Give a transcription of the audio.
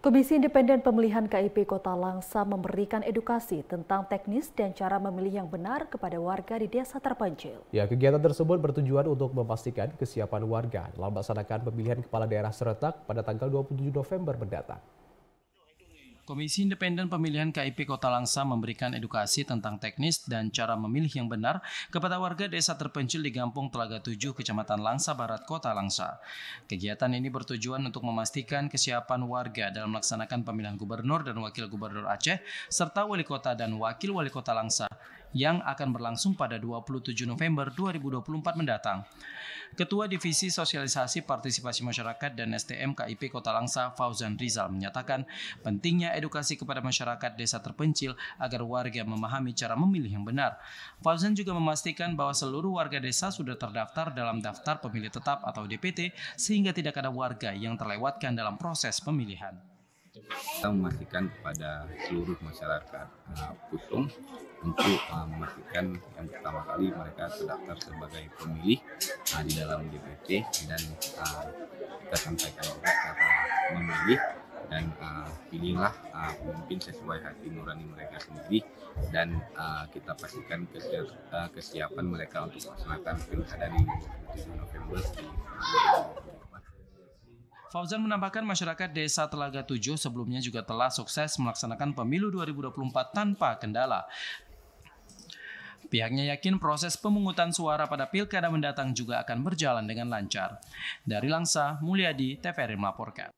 Komisi Independen Pemilihan KIP Kota Langsa memberikan edukasi tentang teknis dan cara memilih yang benar kepada warga di desa terpencil. Ya, kegiatan tersebut bertujuan untuk memastikan kesiapan warga dalam melaksanakan pemilihan kepala daerah serentak pada tanggal 27 November mendatang. Komisi Independen Pemilihan KIP Kota Langsa memberikan edukasi tentang teknis dan cara memilih yang benar kepada warga desa terpencil di Gampung Telaga 7, Kecamatan Langsa Barat, Kota Langsa. Kegiatan ini bertujuan untuk memastikan kesiapan warga dalam melaksanakan pemilihan gubernur dan wakil gubernur Aceh, serta wali kota dan wakil wali kota Langsa yang akan berlangsung pada 27 November 2024 mendatang. Ketua Divisi Sosialisasi Partisipasi Masyarakat dan STM KIP Kota Langsa, Fauzan Rizal, menyatakan pentingnya edukasi kepada masyarakat desa terpencil agar warga memahami cara memilih yang benar. Fauzan juga memastikan bahwa seluruh warga desa sudah terdaftar dalam daftar pemilih tetap atau DPT sehingga tidak ada warga yang terlewatkan dalam proses pemilihan. Kita memastikan kepada seluruh masyarakat Putung untuk memastikan yang pertama kali mereka terdaftar sebagai pemilih di dalam DPT dan kita sampaikan juga cara memilih dan pilihlah pemimpin sesuai hati nurani mereka sendiri dan kita pastikan kesiapan mereka untuk melaksanakan pilkada di 27 November di 2024. Fauzan menambahkan masyarakat desa Telaga 7 sebelumnya juga telah sukses melaksanakan pemilu 2024 tanpa kendala. Pihaknya yakin proses pemungutan suara pada pilkada mendatang juga akan berjalan dengan lancar. Dari Langsa, Mulyadi, TVRI melaporkan.